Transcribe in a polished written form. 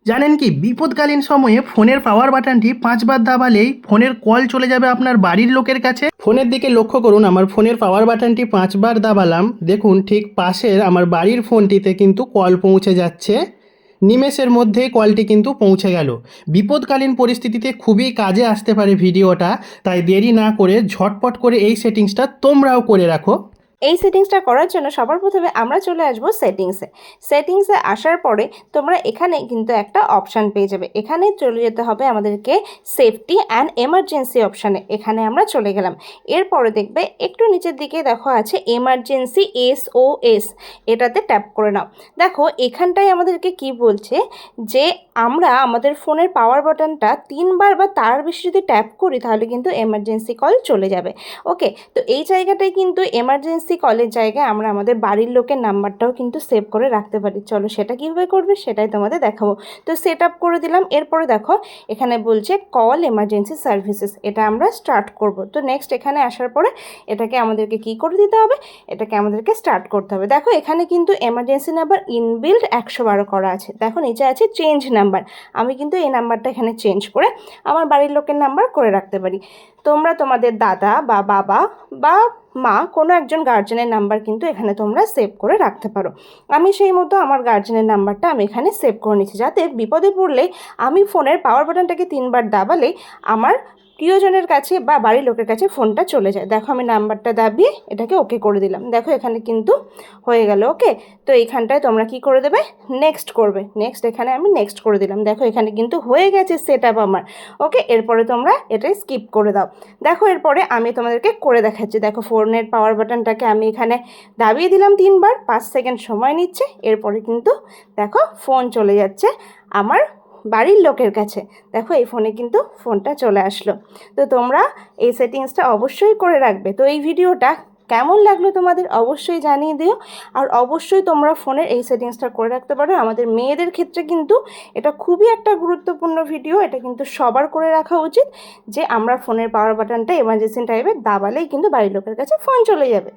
জানেন কি বিপদকালীন সময়ে ফোনের পাওয়ার বাটনটি 5 বার দাবালেই ফোনের কল চলে যাবে আপনার বাড়ির লোকের কাছে। ফোনের দিকে লক্ষ্য করুন, আমার ফোনের পাওয়ার বাটনটি 5 বার দাবালাম, দেখুন ঠিক পাশের আমার বাড়ির ফোনটিতে কিন্তু কল পৌঁছে যাচ্ছে। নিমেষের মধ্যে কলটি কিন্তু পৌঁছে গেল। বিপদকালীন পরিস্থিতিতে খুবই কাজে আসতে পারে ভিডিওটা, তাই দেরি না করে ঝটপট করে এই সেটিংসটা তোমরাও করে রাখো। এই সেটিংসটা করার জন্য সবার প্রথমে আমরা চলে আসব সেটিংসে আসার পরে তোমরা এখানে কিন্তু একটা অপশান পেয়ে যাবে। এখানে চলে যেতে হবে আমাদেরকে সেফটি অ্যান্ড এমার্জেন্সি অপশানে। এখানে আমরা চলে গেলাম। এরপরে দেখবে একটু নিচের দিকে দেখো আছে এমার্জেন্সি SOS, এটাতে ট্যাপ করে নাও। দেখো এখানটায় আমাদেরকে কি বলছে যে আমরা আমাদের ফোনের পাওয়ার বাটনটা 3 বার বা তার বেশি যদি ট্যাপ করি তাহলে কিন্তু এমার্জেন্সি কল চলে যাবে। ওকে, তো এই জায়গাটায় কিন্তু এমার্জেন্সি কলের জায়গায় আমরা আমাদের বাড়ির লোকের নাম্বারটাও কিন্তু সেভ করে রাখতে পারি। চলো সেটা কীভাবে করবে সেটাই তোমাদের দেখাবো। তো সেট আপ করে দিলাম। এরপরে দেখো এখানে বলছে কল এমার্জেন্সি সার্ভিসেস, এটা আমরা স্টার্ট করব। তো নেক্সট এখানে আসার পরে এটাকে আমাদেরকে কি করে দিতে হবে, এটাকে আমাদেরকে স্টার্ট করতে হবে। দেখো এখানে কিন্তু এমার্জেন্সি নাম্বার ইনবিল্ড 112 করা আছে। দেখো নিচে আছে চেঞ্জ নাম্বার, আমি কিন্তু এই নাম্বারটা এখানে চেঞ্জ করে আমার বাড়ির লোকের নাম্বার করে রাখতে পারি। তোমরা তোমাদের দাদা বা বাবা বা মা কোনো একজন গার্জেনের নাম্বার কিন্তু এখানে তোমরা সেভ করে রাখতে পারো। আমি সেই মতো আমার গার্জেনের নাম্বারটা আমি এখানে সেভ করে নিচ্ছি, যাতে বিপদে পড়লে আমি ফোনের পাওয়ার বাটনটাকে 3 বার দাবালে আমার প্রিয়জনের কাছে বা বাড়ির লোকের কাছে ফোনটা চলে যায়। দেখো আমি নাম্বারটা দাবিয়ে এটাকে ওকে করে দিলাম। দেখো এখানে কিন্তু হয়ে গেল। ওকে, তো এইখানটায় তোমরা কি করে দেবে, নেক্সট করবে। নেক্সট এখানে আমি নেক্সট করে দিলাম। দেখো এখানে কিন্তু হয়ে গেছে সেট আপ আমার। ওকে, এরপরে তোমরা এটাই স্কিপ করে দাও। দেখো এরপরে আমি তোমাদেরকে করে দেখাচ্ছি। দেখো ফোনের পাওয়ার বাটনটাকে আমি এখানে দাবিয়ে দিলাম 3 বার, 5 সেকেন্ড সময় নিচ্ছে। এরপরে কিন্তু দেখো ফোন চলে যাচ্ছে আমার বাড়ির লোকের কাছে। দেখো এই ফোনে কিন্তু ফোনটা চলে আসলো। তো তোমরা এই সেটিংসটা অবশ্যই করে রাখবে। তো এই ভিডিওটা কেমন লাগলো তোমাদের অবশ্যই জানিয়ে দিও। আর অবশ্যই তোমরা ফোনের এই সেটিংসটা করে রাখতে পারো। আমাদের মেয়েদের ক্ষেত্রে কিন্তু এটা খুবই একটা গুরুত্বপূর্ণ ভিডিও। এটা কিন্তু সবার করে রাখা উচিত যে আমরা ফোনের পাওয়ার বাটনটা এমার্জেন্সি টাইপে দাবালেই কিন্তু বাড়ির লোকের কাছে ফোন চলে যাবে।